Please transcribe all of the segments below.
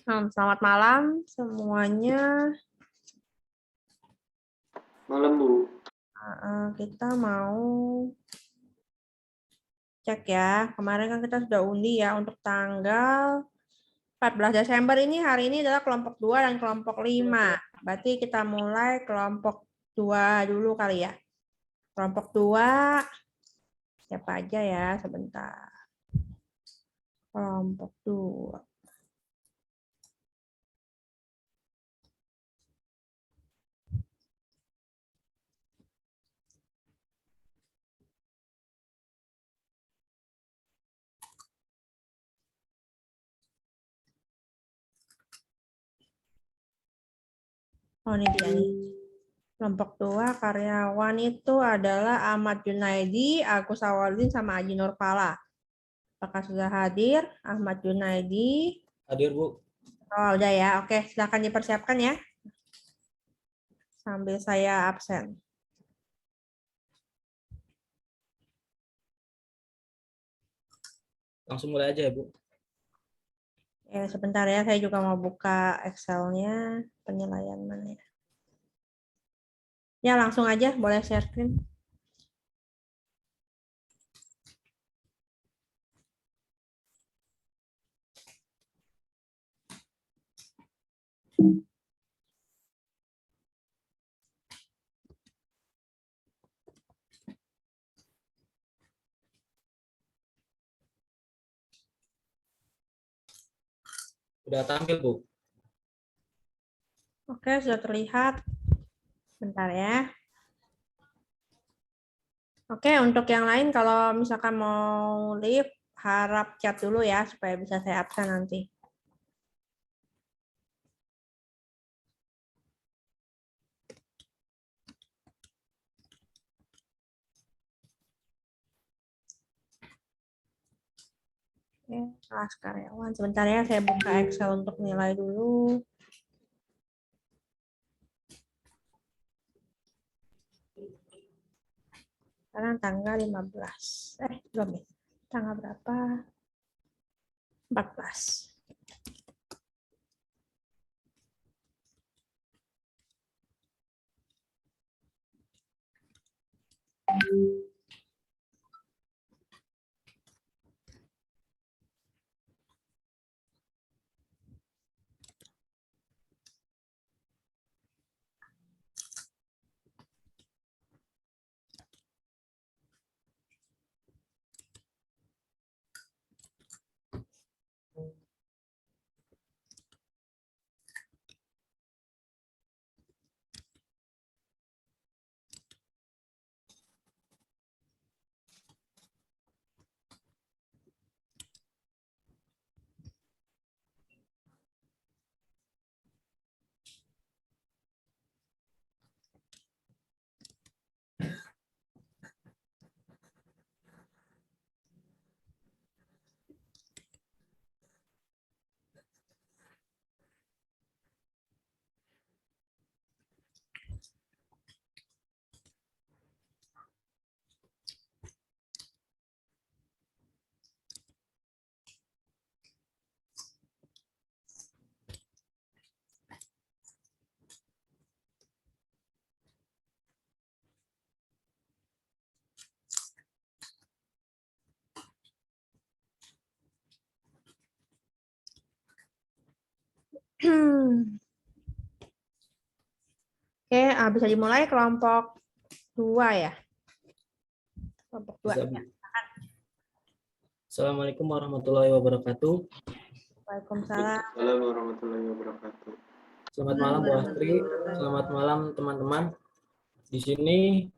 Selamat malam semuanya. Malam, Bu. Kita mau cek ya. Kemarin kan kita sudah undi ya untuk tanggal 14 Desember ini. Hari ini adalah kelompok 2 dan kelompok 5. Berarti kita mulai kelompok 2 dulu kali ya. Kelompok 2 siapa aja ya sebentar. Kelompok 2. Oh ini dia nih. Kelompok 2 karyawan itu adalah Ahmad Junaidi, Agus Awaludin, sama Aji Nurpala. Apakah sudah hadir Ahmad Junaidi? Hadir, Bu. Oh, udah ya. Oke, silakan dipersiapkan ya. Sambil saya absen. Langsung mulai aja ya, Bu. Sebentar ya, saya juga mau buka Excel-nya. Penilaian mana ya? Ya, langsung aja. Boleh share screen. Udah tampil, Bu. Oke, sudah terlihat. Bentar ya. Oke, untuk yang lain kalau misalkan mau live, harap chat dulu ya supaya bisa saya absen nanti. Oke, kelas karyawan. Sebentar ya, saya buka Excel untuk nilai dulu. Sekarang tanggal 15. Belum ya. Tanggal berapa? 14. Oke, bisa dimulai kelompok 2 ya. Kelompok 2. Bisa, Bu. Assalamualaikum warahmatullahi wabarakatuh. Waalaikumsalam. Assalamualaikum warahmatullahi wabarakatuh. Selamat malam, Bu Astri. Selamat malam, teman-teman. Di sini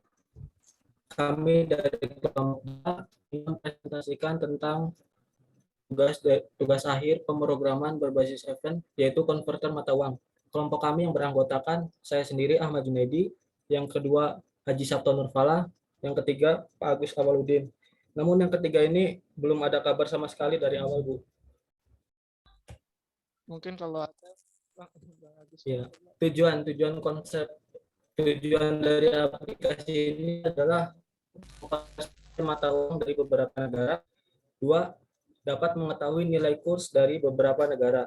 kami dari kelompok 2 mempresentasikan tentang tugas akhir pemrograman berbasis event, yaitu konverter mata uang. Kelompok kami yang beranggotakan saya sendiri Ahmad Junaidi, yang kedua Haji Sabto Nurfala, yang ketiga Pak Agus Awaludin. Namun yang ketiga ini belum ada kabar sama sekali dari awal, Bu. Mungkin kalau ada Ya, tujuan dari aplikasi ini adalah mata uang dari beberapa negara. Dua, dapat mengetahui nilai kurs dari beberapa negara.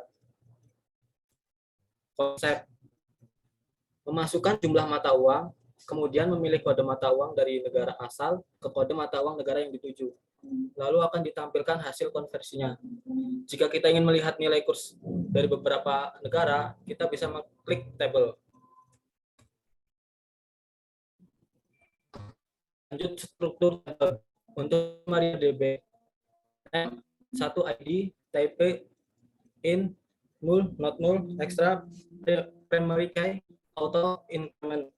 konsep memasukkan jumlah mata uang, kemudian memilih kode mata uang dari negara asal ke kode mata uang negara yang dituju. Lalu akan ditampilkan hasil konversinya. Jika kita ingin melihat nilai kurs dari beberapa negara, kita bisa mengklik tabel. Lanjut struktur tabel. Untuk MariaDB, M1 ID, type in, null, not null, extra, primary key, auto, increment.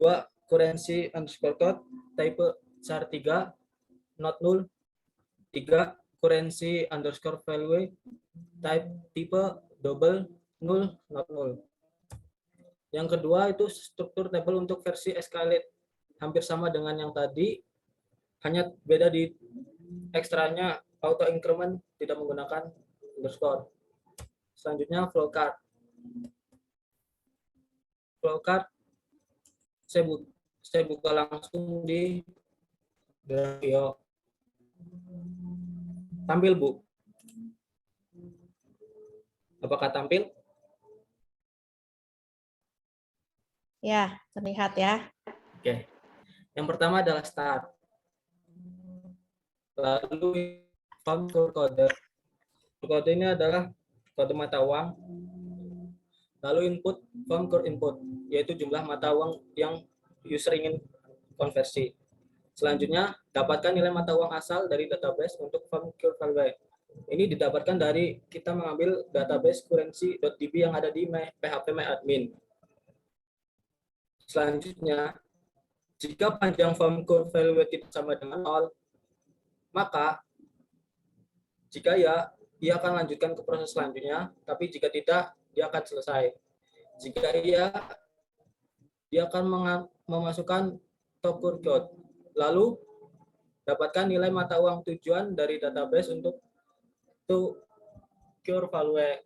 2. Currency underscore code, type char3, not null. 3. Currency underscore value, tipe double, null, not null. Yang kedua itu struktur tabel untuk versi escalate. Hampir sama dengan yang tadi, hanya beda di ekstranya auto increment tidak menggunakan underscore. Selanjutnya flowcard. Flowcard saya buka langsung di Grafio. Tampil, Bu. Apakah tampil? Ya, terlihat ya. Oke. Yang pertama adalah start. Lalu form kode. Kode ini adalah kode mata uang. Lalu input form core input, yaitu jumlah mata uang yang user ingin konversi. Selanjutnya, dapatkan nilai mata uang asal dari database untuk form core value. Ini didapatkan dari kita mengambil database currency.db yang ada di phpMyAdmin. Selanjutnya, jika panjang form core value tidak sama dengan 0, maka jika ya, dia akan lanjutkan ke proses selanjutnya, tapi jika tidak, dia akan selesai. Jika iya, dia akan memasukkan topur code. Lalu, dapatkan nilai mata uang tujuan dari database untuk cure value.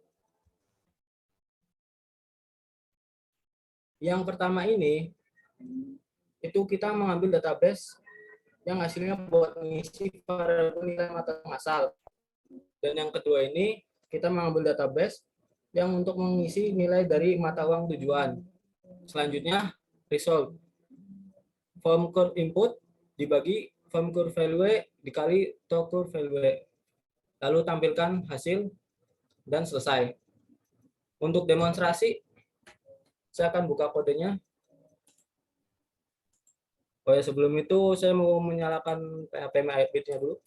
Yang pertama ini, itu kita mengambil database yang hasilnya buat mengisi variabel nilai mata uang asal. Dan yang kedua ini, kita mengambil database yang untuk mengisi nilai dari mata uang tujuan. Selanjutnya, result. Form core input dibagi form core value dikali to core value. Lalu tampilkan hasil dan selesai. Untuk demonstrasi, saya akan buka kodenya. Oh ya, sebelum itu saya mau menyalakan phpMyAdmin-nya dulu.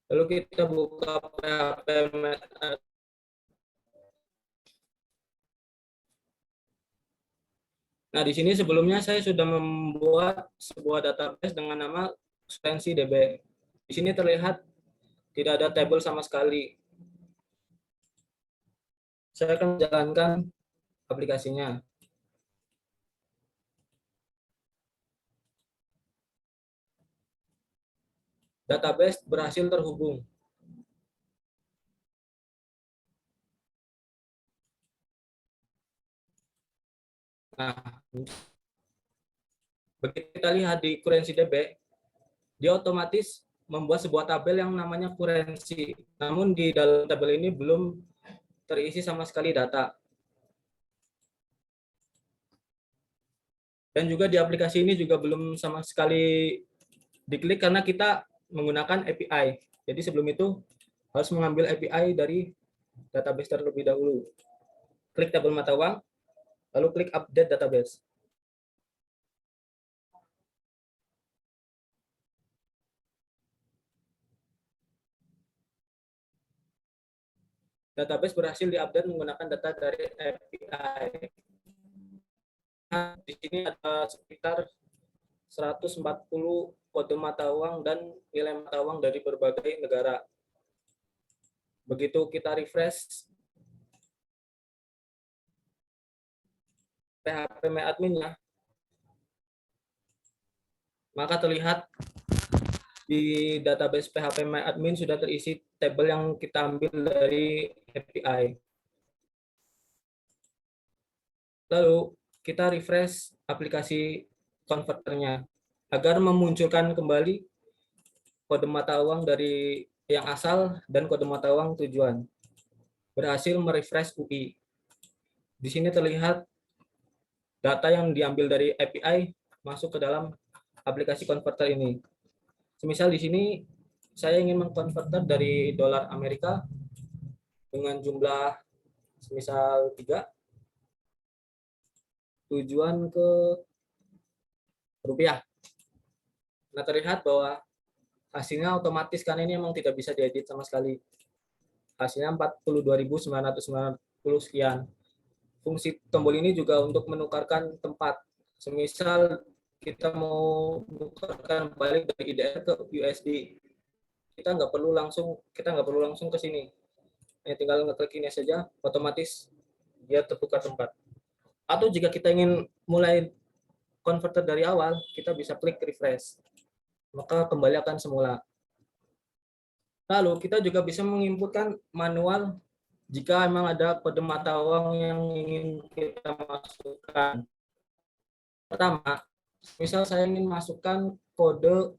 Lalu kita buka phpMyAdmin. Nah, di sini sebelumnya saya sudah membuat sebuah database dengan nama currency.db. Di sini terlihat tidak ada tabel sama sekali. Saya akan menjalankan aplikasinya. Database berhasil terhubung. Nah, begitu kita lihat di currency.db, dia otomatis membuat sebuah tabel yang namanya currency. Namun di dalam tabel ini belum terisi sama sekali data. Dan juga di aplikasi ini juga belum sama sekali diklik karena kita menggunakan API. Jadi sebelum itu harus mengambil API dari database terlebih dahulu. Klik tabel mata uang, lalu klik update database. Database berhasil diupdate menggunakan data dari API. Nah, di sini ada sekitar 140 kode mata uang dan nilai mata uang dari berbagai negara. Begitu kita refresh phpMyAdmin-nya, Maka terlihat di database phpMyAdmin sudah terisi tabel yang kita ambil dari API. Lalu kita refresh aplikasi konverternya agar memunculkan kembali kode mata uang dari yang asal dan kode mata uang tujuan. Berhasil merefresh UI. Di sini terlihat data yang diambil dari API masuk ke dalam aplikasi konverter ini. Semisal di sini saya ingin mengkonverter dari dolar Amerika dengan jumlah semisal 3, tujuan ke rupiah. Nah, terlihat bahwa hasilnya otomatis karena ini memang tidak bisa diedit sama sekali. Hasilnya 42.990 sekian. Fungsi tombol ini juga untuk menukarkan tempat. Semisal kita mau menukarkan balik dari IDR ke USD, kita nggak perlu langsung ke sini. Tinggal ngeklik ini saja, otomatis dia tertukar tempat. Atau jika kita ingin mulai converter dari awal, kita bisa klik refresh. Maka kembali akan semula. Lalu kita juga bisa menginputkan manual jika memang ada kode mata uang yang ingin kita masukkan. Pertama, misal saya ingin masukkan kode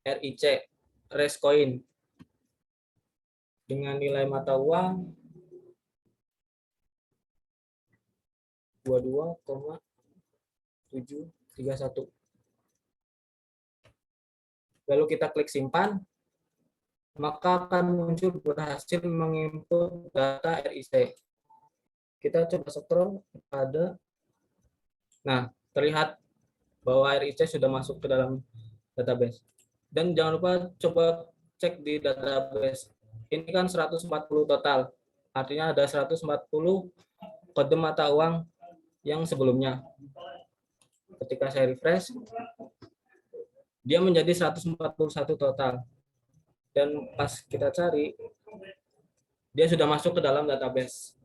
RIC, Rescoin, dengan nilai mata uang 22,731. Lalu kita klik simpan, maka akan muncul berhasil menginput data RIC. Kita coba scroll pada, nah terlihat bahwa RIC sudah masuk ke dalam database. Dan jangan lupa coba cek di database. Ini kan 140 total, artinya ada 140 kode mata uang yang sebelumnya. Ketika saya refresh, dia menjadi 141 total. Dan pas kita cari, dia sudah masuk ke dalam database.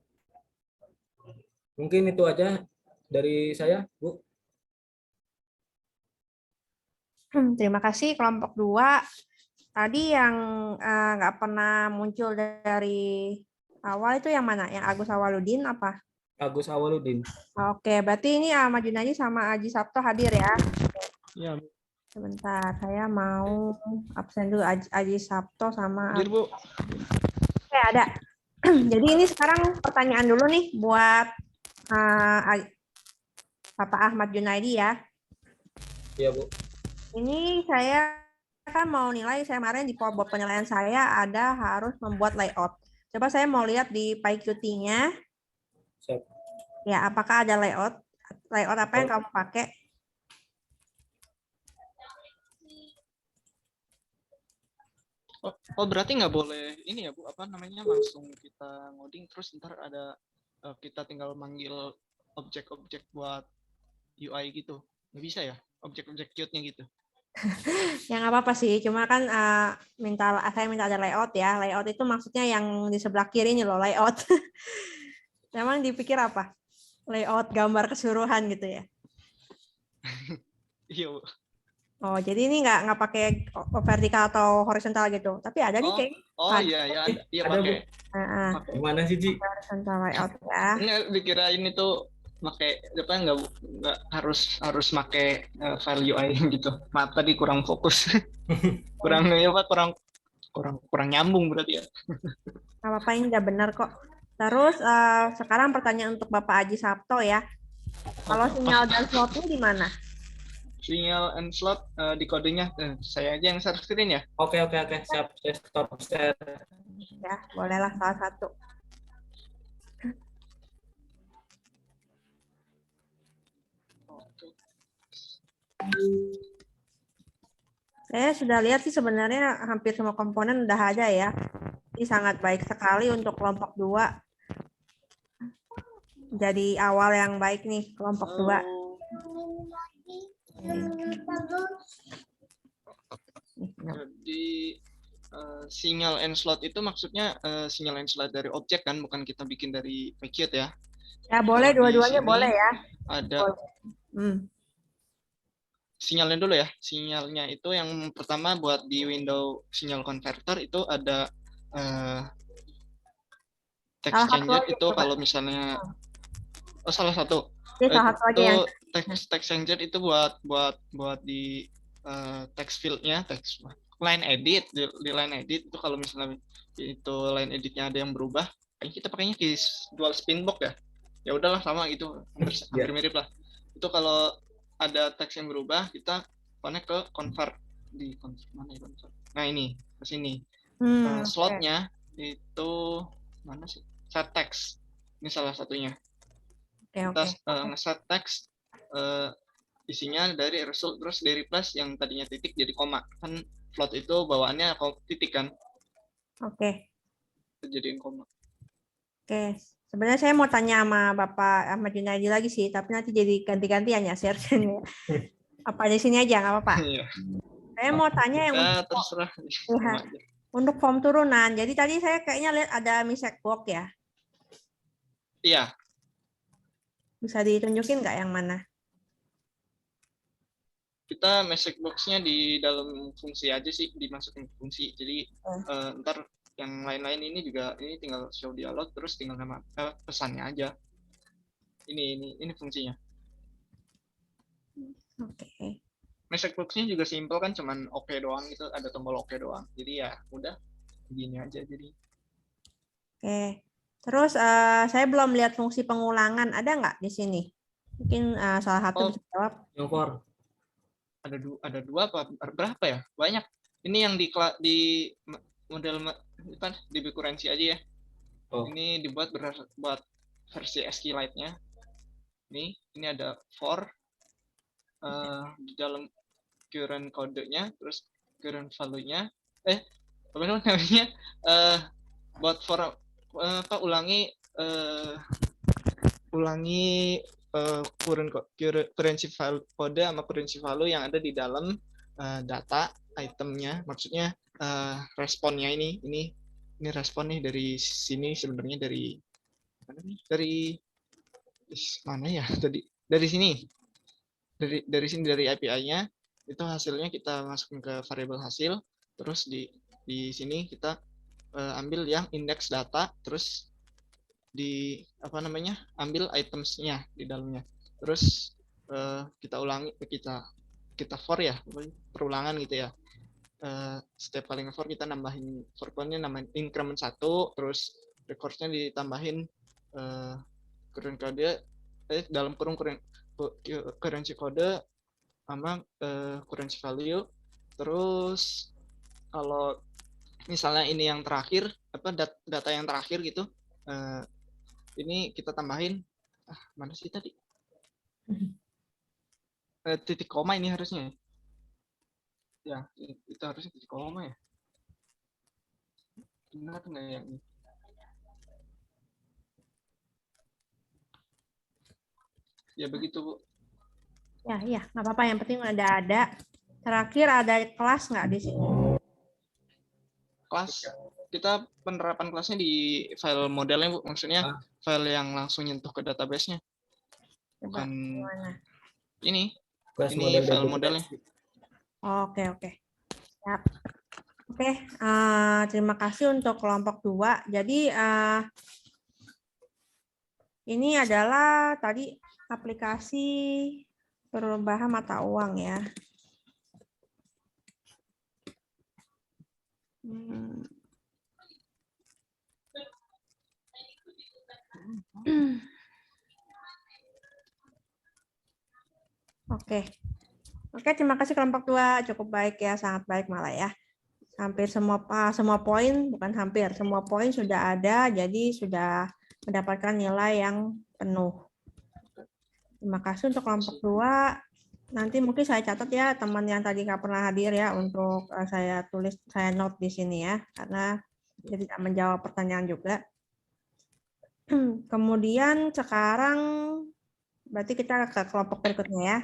Mungkin itu aja dari saya, Bu. Terima kasih kelompok 2. Tadi yang nggak pernah muncul dari awal itu yang mana? Yang Agus Awaludin apa? Agus Awaludin. Oke, berarti ini Ahmad Junaidi sama Aji Sabto hadir ya? Iya, Bu. Sebentar, saya mau absen dulu Aji Sabto sama Hadir, Bu. Oke, ada. Jadi ini sekarang pertanyaan dulu nih buat Bapak Ahmad Junaidi ya. Iya, Bu. Ini saya kan mau nilai, saya kemarin di buat penilaian saya ada harus membuat layout. Coba saya mau lihat di PyQt-nya. Siap. Ya, apakah ada layout? Layout apa yang kamu pakai? Oh, berarti nggak boleh ini ya, Bu, apa namanya, langsung kita ngoding terus ntar ada kita tinggal manggil objek-objek buat UI gitu. Nggak bisa ya? Objek-objek Qt-nya gitu. Ya nggak apa-apa sih, cuma kan saya minta ada layout ya. Layout itu maksudnya yang di sebelah kiri ini loh, layout. Memang dipikir apa? Layout gambar keseluruhan gitu ya? Iya, Bu. Oh, jadi ini nggak pakai vertikal atau horizontal gitu. Tapi ada nih kayak. Oh iya, ya, iya pakai. Gimana sih, Ji? Horizontal layout ya. Nggak dikira ini tuh pakai apa, nggak harus pakai file UI gitu. Maaf tadi kurang fokus. kurang nyambung berarti ya. Nggak apa-apa, ini udah benar kok. Terus sekarang pertanyaan untuk Bapak Aji Sabto ya. Kalau sinyal dan slotnya di mana? Sinyal and slot di kodenya saya aja yang share screen ya. Oke, siap. Saya stop share. Ya, bolehlah salah satu. Saya sudah lihat sih sebenarnya hampir semua komponen udah ada ya. Ini sangat baik sekali untuk kelompok 2. Jadi awal yang baik nih kelompok 2. Jadi sinyal and slot itu maksudnya sinyal and slot dari objek kan, bukan kita bikin dari PyQt ya. Ya boleh, dua-duanya boleh ya. Ada sinyalnya dulu ya. Sinyalnya itu yang pertama buat di window sinyal converter itu ada text Salah satu changer aja itu coba. kalau misalnya salah satu Ini salah satu aja itu yang text changer itu buat di text fieldnya text line edit di line edit itu kalau misalnya itu line editnya ada yang berubah kayaknya kita pakainya di dual spin box ya. Ya udahlah sama gitu hampir mirip lah. Itu kalau ada teks yang berubah kita connect ke convert di mana ya convert. Nah ini ke sini. Slotnya itu mana sih? Set text. Ini salah satunya. Kita ngeset teks isinya dari result terus dari plus yang tadinya titik jadi koma. Kan float itu bawaannya titik kan. Oke. Jadiin koma. Oke. Sebenarnya saya mau tanya sama Bapak Ahmad Junaidi lagi sih, tapi nanti jadi ganti-gantian ya share-nya. Apa di sini aja nggak apa-apa. Iya. Saya mau tanya yang terserah. untuk form turunan. Jadi tadi saya kayaknya lihat ada mistake box ya. Iya. Bisa ditunjukin nggak yang mana? Kita message box-nya di dalam fungsi aja sih, dimasukin fungsi. Jadi ntar yang lain-lain ini juga ini tinggal show dialog terus tinggal nama pesannya aja. Ini fungsinya. Oke. Message box-nya juga simple kan, cuman oke doang gitu, ada tombol oke doang. Jadi ya udah begini aja jadi. Oke. Terus saya belum lihat fungsi pengulangan, ada nggak di sini? Mungkin salah satu bisa jawab. Yang for. Ada dua apa berapa ya? Banyak. Ini yang di model DB currency aja ya. Ini dibuat buat versi SQLite-nya. Ini ada for di dalam current kodenya, terus current value-nya. Apa namanya? Buat for ulangi currency value kode sama currency value yang ada di dalam data itemnya, maksudnya responnya ini respon nih dari sini sebenarnya dari mana ya dari sini dari API-nya itu hasilnya kita masukin ke variabel hasil, terus di sini kita ambil yang index data, terus ambil itemsnya di dalamnya, terus kita ulangi kita for ya perulangan gitu ya. Setiap kali nge-for kita nambahin for point-nya nambahin increment 1, terus record-nya ditambahin current code dalam kurung currency code sama currency value. Terus kalau misalnya ini yang terakhir data yang terakhir gitu, ini kita tambahin mana sih tadi titik koma, ini harusnya ya itu harusnya titik koma ya, benar nggak ya ini? Ya begitu Bu. Ya nggak apa-apa, yang penting ada. Terakhir ada kelas nggak di sini? Kelas kita penerapan kelasnya di file modelnya Bu, maksudnya file yang langsung nyentuh ke database-nya. Bukan ini file modelnya. Oke. Siap. Oke, terima kasih untuk kelompok 2. Jadi ini adalah tadi aplikasi perubahan mata uang ya. Oke, terima kasih kelompok 2. Cukup baik ya, sangat baik malah ya. Hampir semua poin, bukan hampir, semua poin sudah ada, jadi sudah mendapatkan nilai yang penuh. Terima kasih untuk kelompok 2. Nanti mungkin saya catat ya teman yang tadi nggak pernah hadir ya, untuk saya note di sini ya, karena dia tidak menjawab pertanyaan juga. Kemudian sekarang berarti kita ke kelompok berikutnya ya.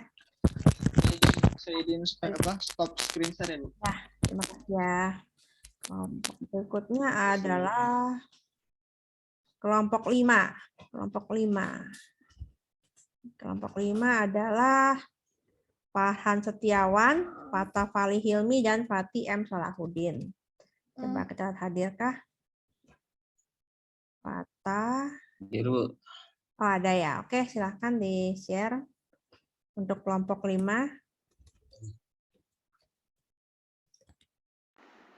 Saya izin stop screen share ya Bu. Ya, terima kasih ya. Kelompok berikutnya adalah kelompok 5. Kelompok 5 adalah Farhan Setiawan, Fatah Fali Hilmi, dan Fatih M. Salahuddin. Coba kita lihat hadirkah? Fatah. Hadir, Bu. Oh, ada ya. Oke, silahkan di-share untuk kelompok 5.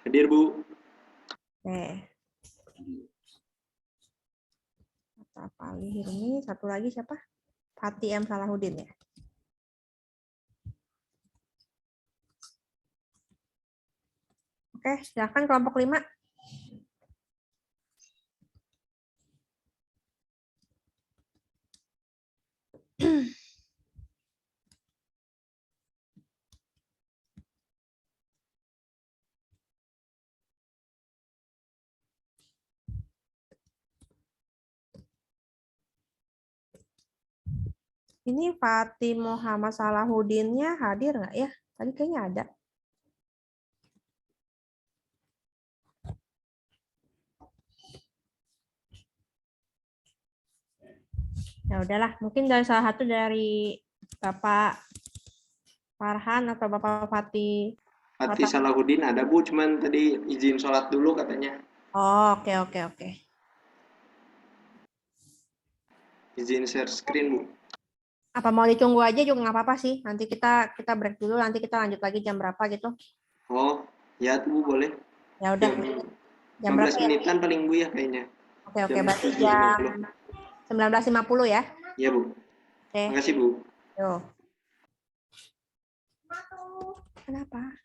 Hadir, Bu. Oke. Fatah Fali Hilmi, satu lagi siapa? Fatih M. Salahuddin ya. Oke, silakan kelompok 5. Ini Fatih Muhammad Salahuddinnya hadir nggak ya? Tadi kayaknya ada. Ya udahlah, mungkin dari salah satu dari Bapak Farhan atau Bapak Fatih. Fatih Salahuddin ada, Bu. Cuman tadi izin sholat dulu katanya. Oh, oke. Izin share screen, Bu. Apa mau ditunggu aja juga nggak apa-apa sih. Nanti kita break dulu, nanti kita lanjut lagi jam berapa gitu. Oh, ya tuh, Bu, boleh. Ya udah. Jam 15 berapa ya? menitan paling, Bu, ya kayaknya. Oke, Jam berarti 7.50. jam 19.50 ya. Iya, Bu. Oke. Makasih, Bu. Yo. Kenapa?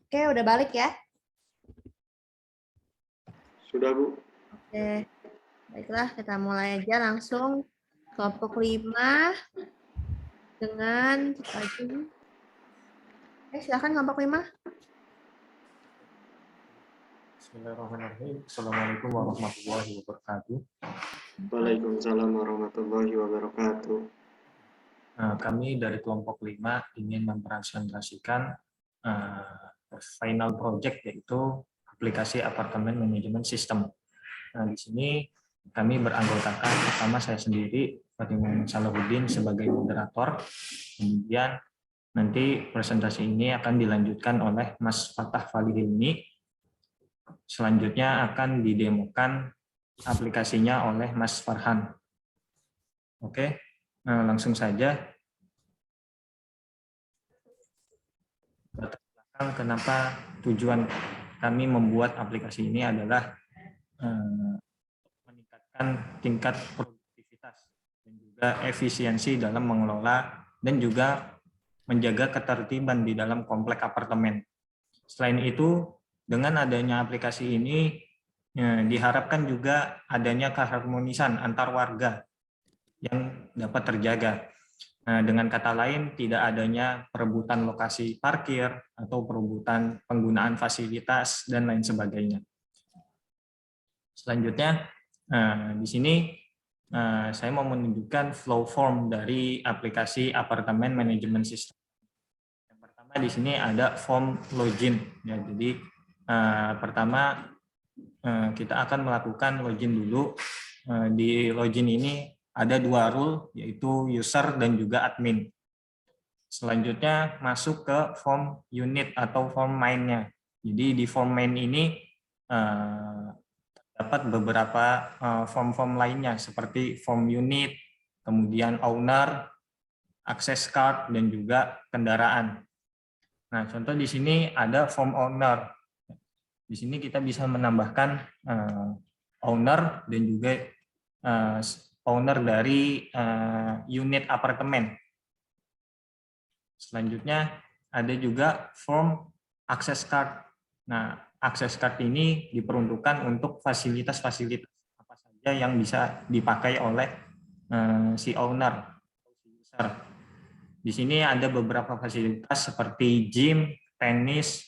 Oke, udah balik ya? Sudah, Bu. Oke, baiklah kita mulai aja langsung kelompok 5 dengan lagi. Silakan kelompok 5. Bismillahirrahmanirrahim. Assalamualaikum warahmatullahi wabarakatuh. Waalaikumsalam warahmatullahi wabarakatuh. Kami dari kelompok 5 ingin mempresentasikan final project, yaitu aplikasi apartemen manajemen sistem. Nah, di sini kami beranggotakan pertama saya sendiri, Fatih Muhammad Salahuddin, sebagai moderator. Kemudian nanti presentasi ini akan dilanjutkan oleh Mas Fatah Falihilmi. Selanjutnya akan didemokan aplikasinya oleh Mas Farhan. Oke, nah langsung saja. Kenapa tujuan kami membuat aplikasi ini adalah meningkatkan tingkat produktivitas dan juga efisiensi dalam mengelola dan juga menjaga ketertiban di dalam komplek apartemen. Selain itu, dengan adanya aplikasi ini diharapkan juga adanya keharmonisan antar warga yang dapat terjaga. Nah, dengan kata lain, tidak adanya perebutan lokasi parkir atau perebutan penggunaan fasilitas dan lain sebagainya. Selanjutnya, di sini saya mau menunjukkan flow form dari aplikasi apartemen manajemen sistem. Yang pertama di sini ada form login. Ya, jadi pertama kita akan melakukan login dulu. Di login ini ada 2 rule, yaitu user dan juga admin. Selanjutnya masuk ke form unit atau form main-nya. Jadi di form main ini dapat beberapa form-form lainnya seperti form unit, kemudian owner, access card, dan juga kendaraan. Nah, contoh di sini ada form owner. Di sini kita bisa menambahkan owner dan juga owner dari unit apartemen. Selanjutnya ada juga form access card. Nah, access card ini diperuntukkan untuk fasilitas-fasilitas apa saja yang bisa dipakai oleh si owner. Di sini ada beberapa fasilitas seperti gym, tenis,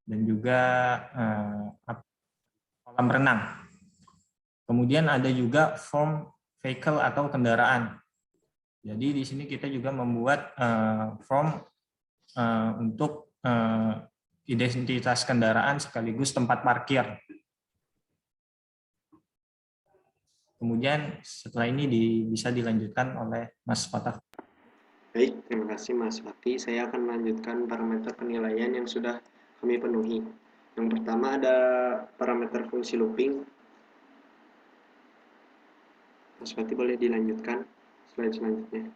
dan juga kolam renang. Kemudian ada juga form vehicle atau kendaraan. Jadi di sini kita juga membuat form untuk identitas kendaraan sekaligus tempat parkir. Kemudian setelah ini bisa dilanjutkan oleh Mas Fatah. Baik, terima kasih Mas Fatih. Saya akan melanjutkan parameter penilaian yang sudah kami penuhi. Yang pertama ada parameter fungsi looping. Mas Fatih boleh dilanjutkan slide selanjutnya.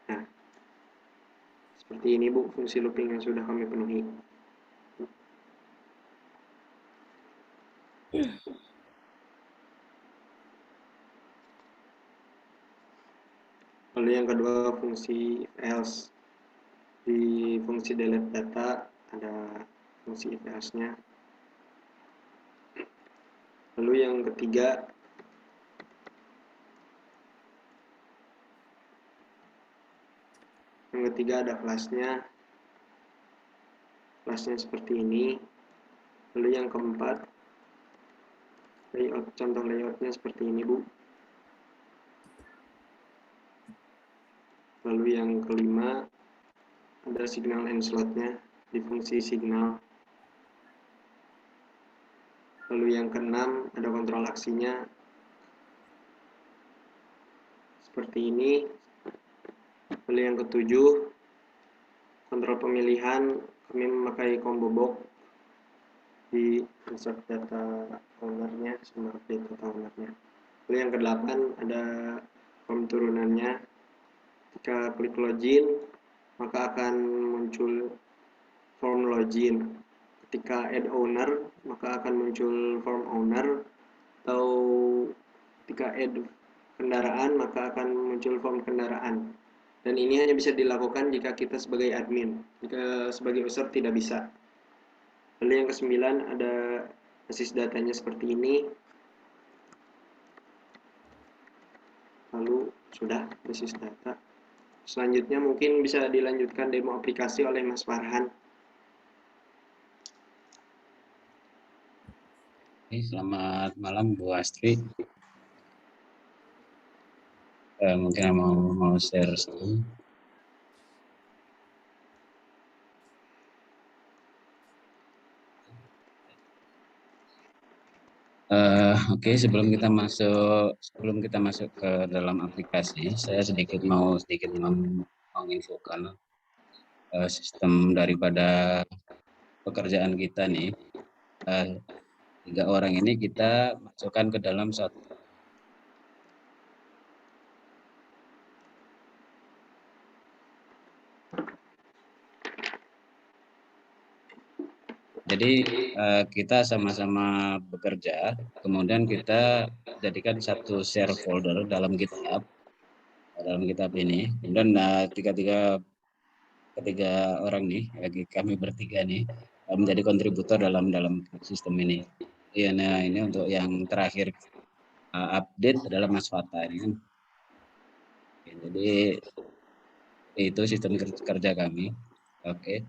Nah, seperti ini Bu, fungsi looping yang sudah kami penuhi. Lalu yang kedua fungsi if else. Di fungsi delete data ada fungsi if else-nya. Lalu yang ketiga ada kelasnya seperti ini. Lalu yang keempat contoh layoutnya seperti ini Bu. Lalu yang kelima ada signal and slot-nya di fungsi signal. Lalu yang keenam ada kontrol aksinya seperti ini. Lalu yang ketujuh kontrol pemilihan, kami memakai combo box di insert data owner-nya sama update data owner-nya. Lalu yang kedelapan ada form turunannya. Jika klik login maka akan muncul form login. Ketika add owner maka akan muncul form owner, atau ketika add kendaraan maka akan muncul form kendaraan. Dan ini hanya bisa dilakukan jika kita sebagai admin. Jika sebagai user tidak bisa. Lalu yang ke-9 ada basis datanya seperti ini. Lalu sudah basis data. Selanjutnya mungkin bisa dilanjutkan demo aplikasi oleh Mas Farhan. Selamat malam Bu Astri. Mungkin mau share screen. Oke, sebelum kita masuk ke dalam aplikasi, saya mau sedikit menginfokan sistem daripada pekerjaan kita nih. 3 orang ini kita masukkan ke dalam satu. Jadi kita sama-sama bekerja, kemudian kita jadikan satu share folder dalam GitHub ini. Kemudian ketiga orang nih, bagi kami bertiga nih, menjadi kontributor dalam sistem ini. Ya, nah ini untuk yang terakhir update adalah Mas Fata ini kan. Jadi itu sistem kerja kami. Oke.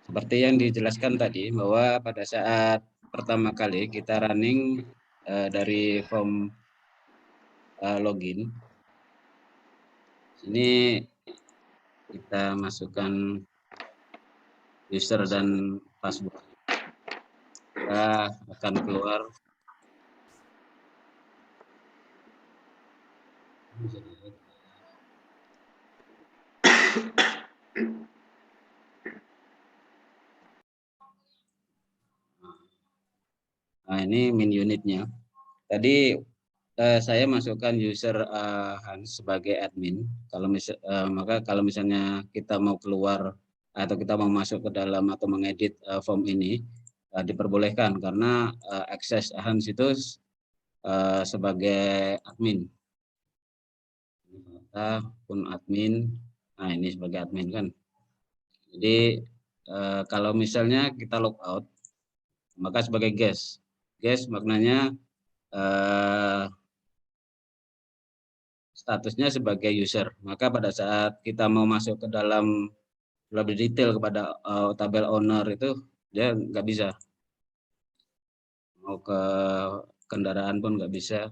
Seperti yang dijelaskan tadi, bahwa pada saat pertama kali kita running dari form login, ini kita masukkan user dan password. Kita akan keluar. Nah, ini min unitnya. Tadi saya masukkan user Hans sebagai admin. Maka kalau misalnya kita mau keluar atau kita mau masuk ke dalam atau mengedit form ini, diperbolehkan karena akses Hans itu sebagai admin. Pun admin. Nah, ini sebagai admin kan. Jadi kalau misalnya kita logout, maka sebagai guest. Guest maknanya statusnya sebagai user. Maka pada saat kita mau masuk ke dalam lebih detail kepada tabel owner itu, dia nggak bisa. Mau ke kendaraan pun nggak bisa.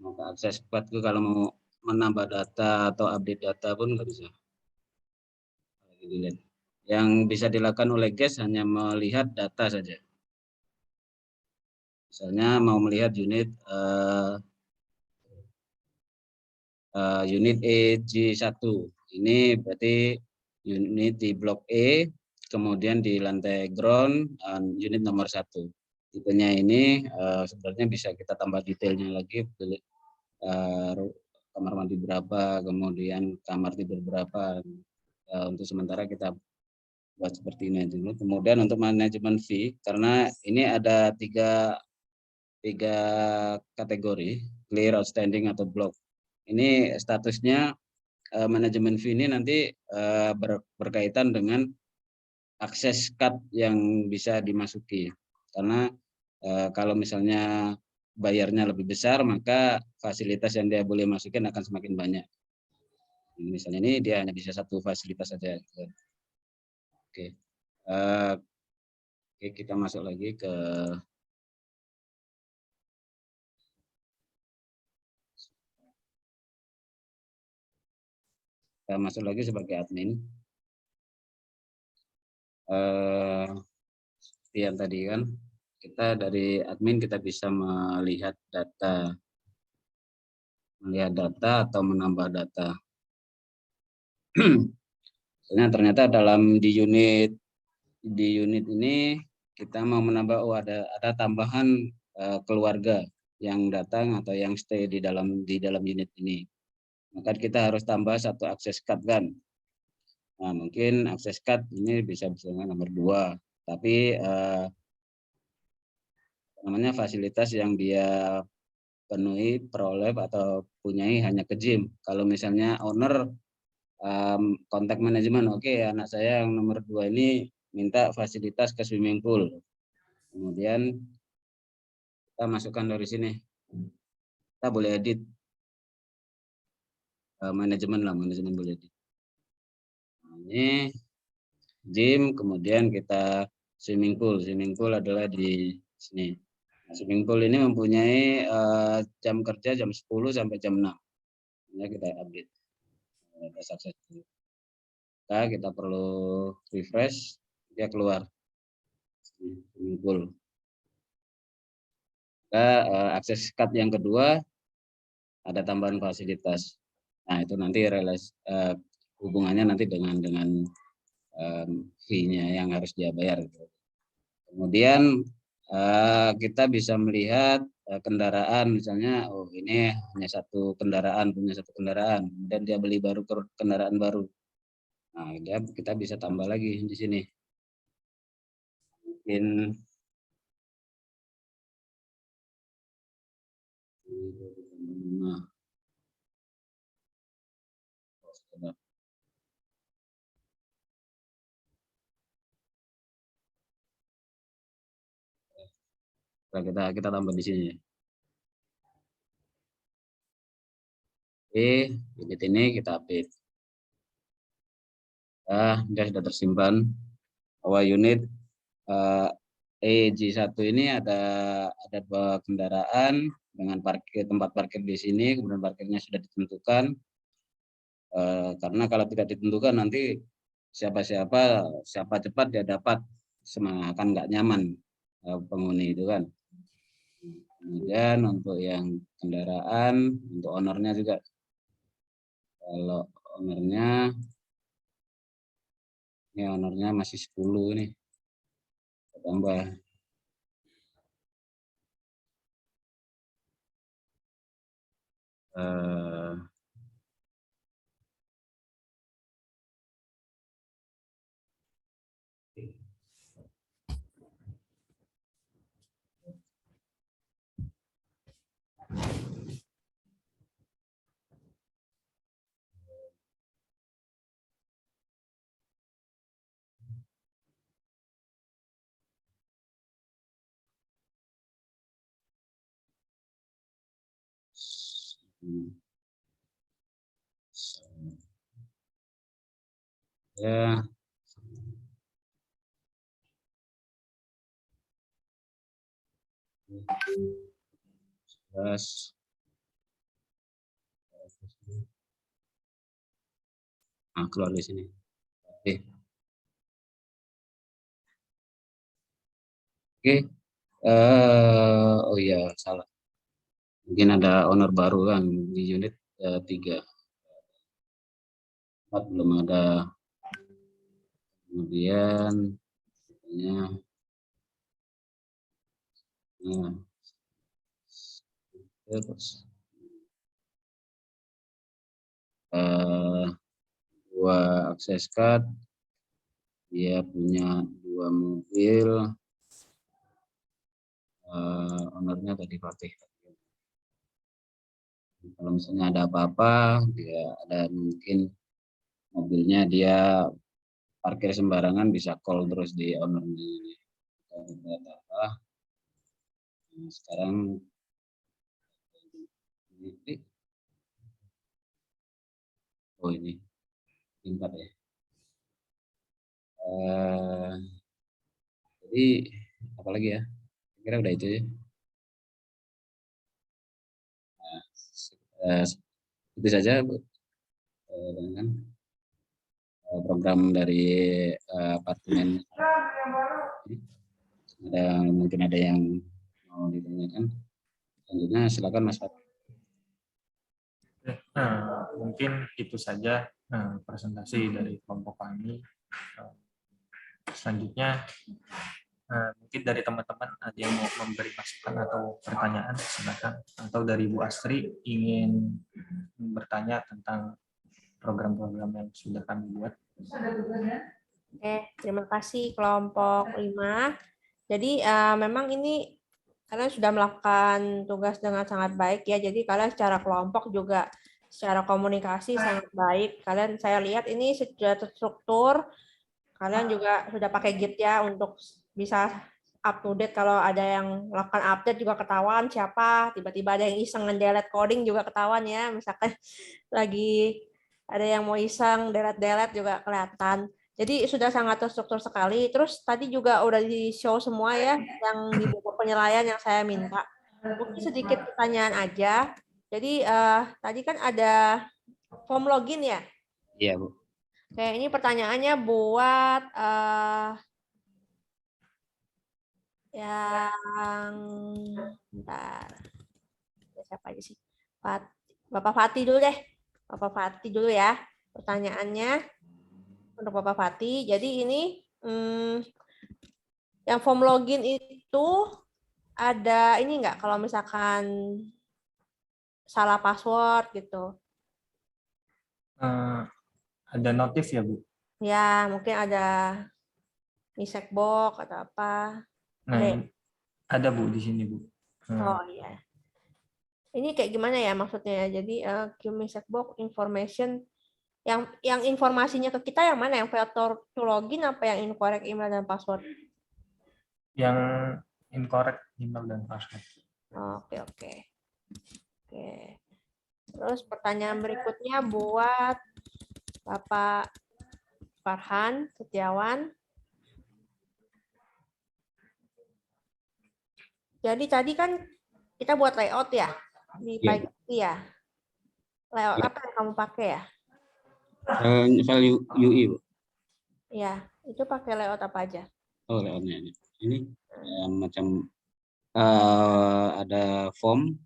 Mau ke akses pad kalau mau menambah data atau update data pun nggak bisa. Yang bisa dilakukan oleh guest hanya melihat data saja. Misalnya mau melihat unit unit EJ1. Ini berarti unit di blok E, kemudian di lantai ground, unit nomor 1. Tipenya ini sebenarnya bisa kita tambah detailnya lagi, kamar mandi berapa, kemudian kamar tidur berapa. Untuk sementara kita buat seperti ini dulu. Kemudian untuk manajemen fee, karena ini ada tiga kategori, clear, outstanding, atau block. Ini statusnya manajemen fee ini nanti berkaitan dengan akses card yang bisa dimasuki. Karena kalau misalnya bayarnya lebih besar, maka fasilitas yang dia boleh masukin akan semakin banyak. Misalnya ini dia hanya bisa satu fasilitas saja. Oke. Oke, kita masuk lagi ke sebagai admin. Seperti yang tadi kan, kita dari admin kita bisa melihat data atau menambah data. Ternyata di unit ini kita mau menambah, ada tambahan keluarga yang datang atau yang stay di dalam unit ini. Maka kita harus tambah satu akses card kan. Nah, mungkin akses card ini bisa nomor 2, tapi namanya fasilitas yang dia penuhi, peroleh atau punyai hanya ke gym. Kalau misalnya owner kontak manajemen, oke, anak saya yang nomor 2 ini minta fasilitas ke swimming pool. Kemudian kita masukkan dari sini. Kita boleh edit manajemen lah, manajemen boleh edit. Nah, ini gym, kemudian kita swimming pool. Swimming pool adalah di sini. Nah, swimming pool ini mempunyai jam kerja jam 10 sampai jam 6. Ini kita update. Kita perlu refresh, dia keluar swimming pool. Akses card yang kedua ada tambahan fasilitas. Nah, itu nanti hubungannya nanti dengan fee-nya yang harus dia bayar. Kemudian kita bisa melihat kendaraan, misalnya, oh ini hanya satu kendaraan, punya satu kendaraan, dan dia beli baru kendaraan baru. Nah, kita bisa tambah lagi di sini. Mungkin kita tambah di sini. Oke, unit ini kita update. Dia sudah tersimpan bahwa unit EJ1 ini ada 2 kendaraan dengan tempat parkir di sini, kemudian parkirnya sudah ditentukan. Karena kalau tidak ditentukan nanti siapa cepat dia dapat, akan nggak nyaman penghuni itu kan. Kemudian untuk yang kendaraan, untuk ownernya juga, kalau ownernya masih 10 nih, tambah. Ya. Nah, keluar di sini. Oke. Oh iya, salah. Mungkin ada owner baru kan di unit 3. 4 belum ada. Kemudian terus 2 akses card, dia punya 2 mobil, ownernya tadi Fatih. Kalau misalnya ada apa-apa, dia ada mungkin mobilnya dia parkir sembarangan, bisa call terus di ownernya. Nah, sekarang ini tingkat ya. Jadi apalagi ya? Kira udah itu ya. Itu saja dengan program dari apartemen. Mungkin ada yang mau ditanyakan. Selanjutnya silakan Mas Fatih. Mungkin itu saja presentasi dari kelompok kami. Selanjutnya mungkin dari teman-teman ada yang mau memberi masukan atau pertanyaan, silakan. Atau dari Bu Astri ingin bertanya tentang program-program yang sudah kami buat. Terima kasih kelompok 5. Jadi memang ini kalian sudah melakukan tugas dengan sangat baik ya. Jadi kalian secara kelompok juga secara komunikasi sangat baik. Kalian saya lihat ini sudah terstruktur. Kalian juga sudah pakai Git ya untuk bisa up to date. Kalau ada yang melakukan update juga ketahuan siapa. Tiba-tiba ada yang iseng nge-delete coding juga ketahuan ya. Misalkan lagi ada yang mau iseng delete juga kelihatan. Jadi sudah sangat terstruktur sekali. Terus tadi juga udah di-show semua ya yang di buku penilaian yang saya minta. Mungkin sedikit pertanyaan aja. Jadi tadi kan ada form login ya. Iya, Bu. Oke, ini pertanyaannya buat yang bentar. Siapa aja sih? Bapak Fatih dulu deh. Bapak Fatih dulu ya. Pertanyaannya untuk Bapak Fatih. Jadi ini yang form login itu ada ini enggak kalau misalkan salah password gitu. Ada notif ya, Bu? Ya, mungkin ada mistake box atau apa. Nah, ada Bu di sini, Bu. Oh iya. Ini kayak gimana ya maksudnya ya? Jadi queue mistake box information yang informasinya ke kita yang mana? Yang failure to login apa yang incorrect email dan password? Yang incorrect email dan password. Oke. Terus pertanyaan berikutnya buat Bapak Farhan Setiawan. Jadi tadi kan kita buat layout ya di Iya. Pagi ya. Layout apa yang kamu pakai ya? Value UI, Bu. Ya, itu pakai layout apa aja? Oh, layoutnya ini macam ada form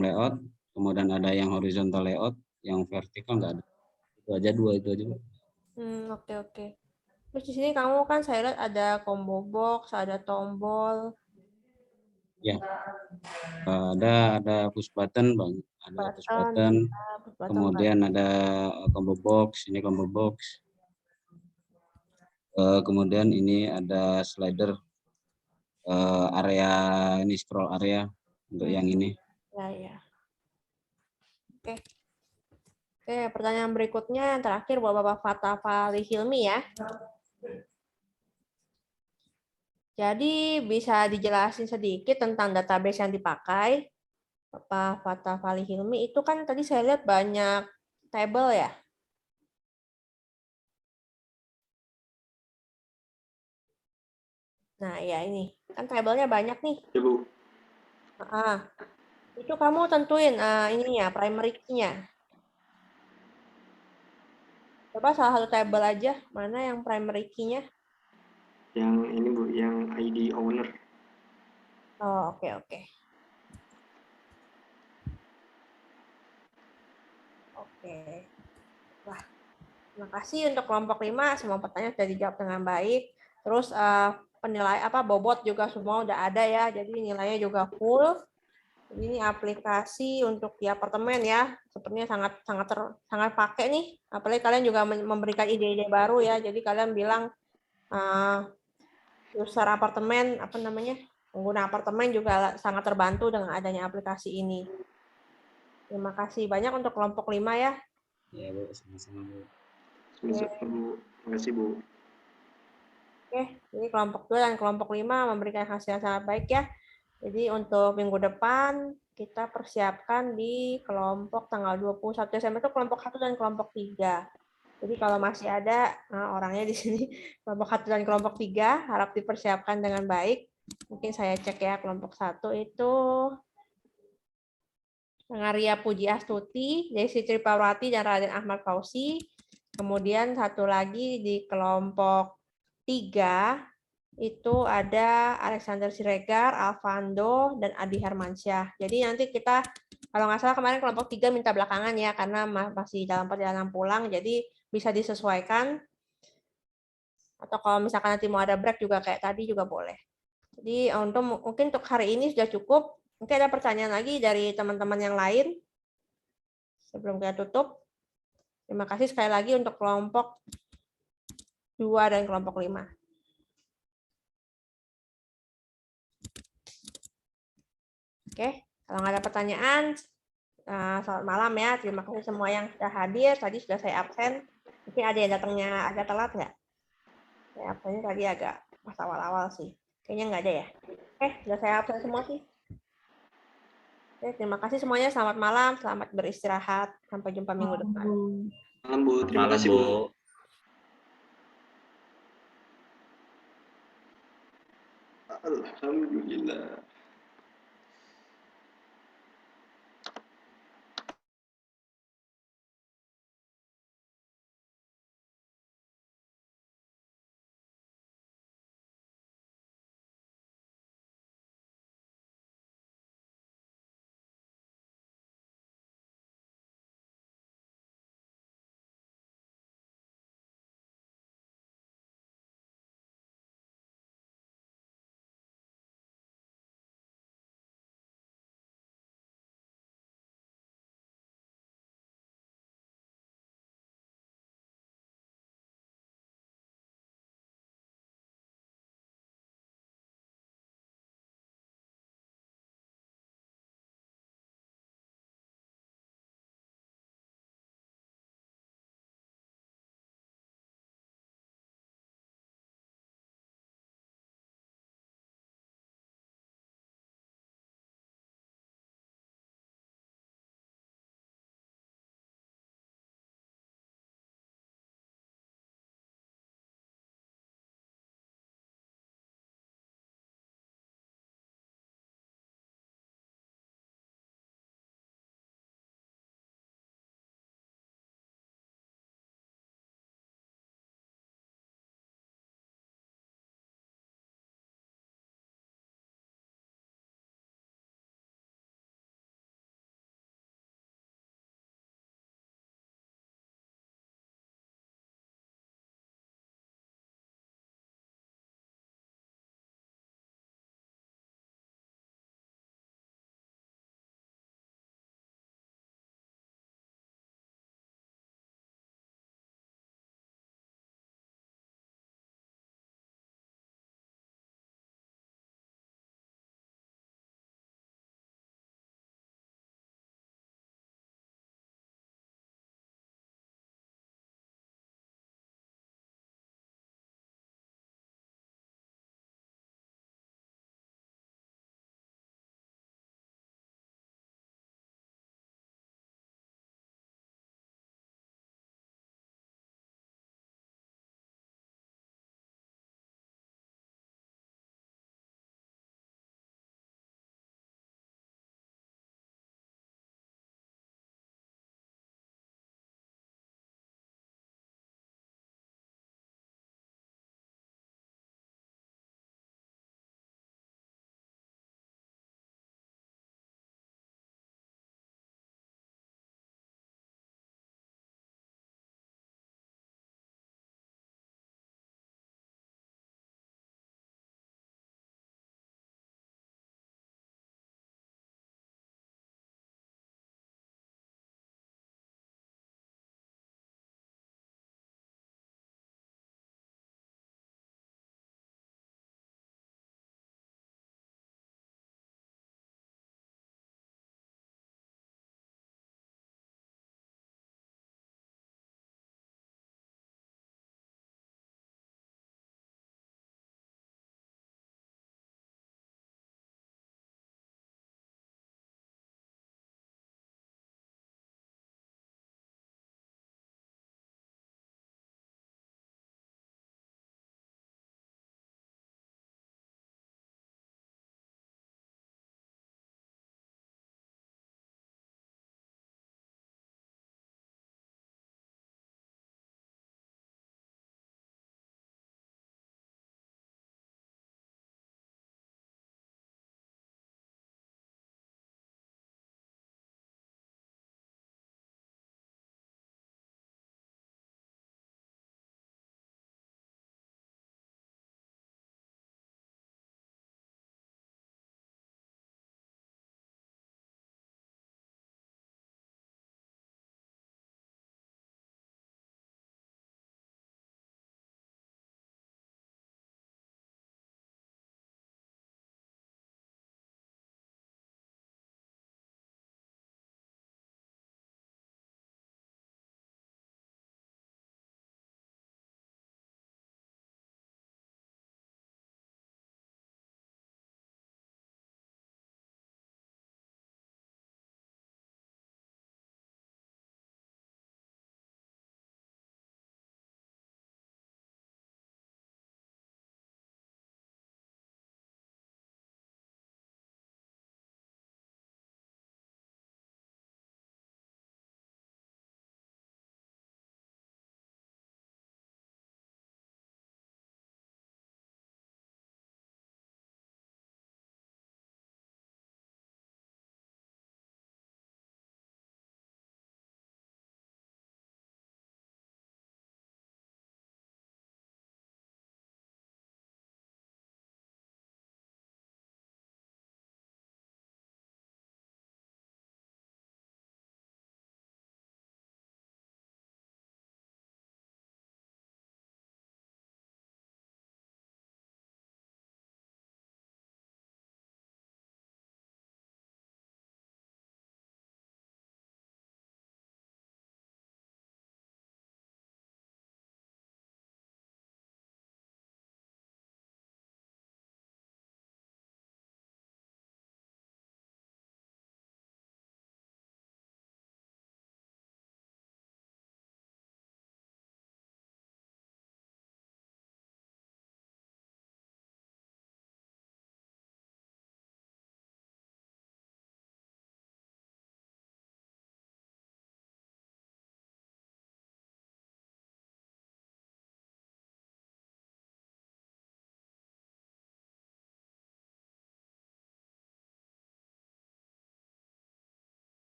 layout, kemudian ada yang horizontal layout, yang vertikal nggak ada. Itu aja, dua itu aja, Bu. Oke. Terus di sini kamu kan saya lihat ada combo box, ada tombol. Ya. Ada push button, Bang. Ada push button. Kemudian ada combo box, ini combo box. Kemudian ini ada slider area, ini scroll area untuk yang ini. Ya. Oke, pertanyaan berikutnya yang terakhir buat Bapak Fatah Fali Hilmi ya. Jadi bisa dijelasin sedikit tentang database yang dipakai. Bapak Fatah Fali Hilmi itu kan tadi saya lihat banyak table ya. Nah ya ini, kan tabelnya banyak nih. Ya, Bu. Itu kamu tentuin ininya, primary key-nya. Coba salah satu table aja, mana yang primary key-nya? Yang ini, Bu, yang ID owner. Oh, oke. Wah, terima kasih untuk kelompok 5, semua pertanyaan sudah dijawab dengan baik. Terus penilai bobot juga semua udah ada ya, jadi nilainya juga full. Jadi ini aplikasi untuk di apartemen ya, sepertinya sangat pakai nih. Apalagi kalian juga memberikan ide-ide baru ya. Jadi kalian bilang user apartemen pengguna apartemen juga sangat terbantu dengan adanya aplikasi ini. Terima kasih banyak untuk kelompok 5 ya. Ya, Bu, sama-sama, Bu. Terima kasih, Bu. Oke, jadi kelompok 2 dan kelompok 5 memberikan hasil yang sangat baik ya. Jadi untuk minggu depan kita persiapkan di kelompok tanggal 21 Desember itu kelompok 1 dan kelompok 3. Jadi kalau masih ada orangnya di sini kelompok 1 dan kelompok 3 harap dipersiapkan dengan baik. Mungkin saya cek ya, kelompok 1 itu Ngaria Puji Astuti, Desi Tripawati dan Raden Ahmad Fauzi. Kemudian satu lagi di kelompok 3 itu ada Alexander Siregar, Alvando, dan Adi Hermansyah. Jadi nanti kita, kalau nggak salah kemarin kelompok 3 minta belakangan ya, karena masih dalam perjalanan pulang, jadi bisa disesuaikan. Atau kalau misalkan nanti mau ada break juga kayak tadi juga boleh. Jadi mungkin untuk hari ini sudah cukup. Mungkin ada pertanyaan lagi dari teman-teman yang lain sebelum kita tutup. Terima kasih sekali lagi untuk kelompok 2 dan kelompok 5. Oke, kalau nggak ada pertanyaan, selamat malam ya. Terima kasih semua yang sudah hadir. Tadi sudah saya absen. Mungkin ada yang datangnya agak telat nggak? Saya absennya tadi agak pas awal-awal sih. Kayaknya nggak ada ya. Oke, sudah saya absen semua sih. Oke, terima kasih semuanya. Selamat malam, selamat beristirahat. Sampai jumpa minggu depan. Malam Bu, terima Malam, kasih Bu. Bu. Alhamdulillah.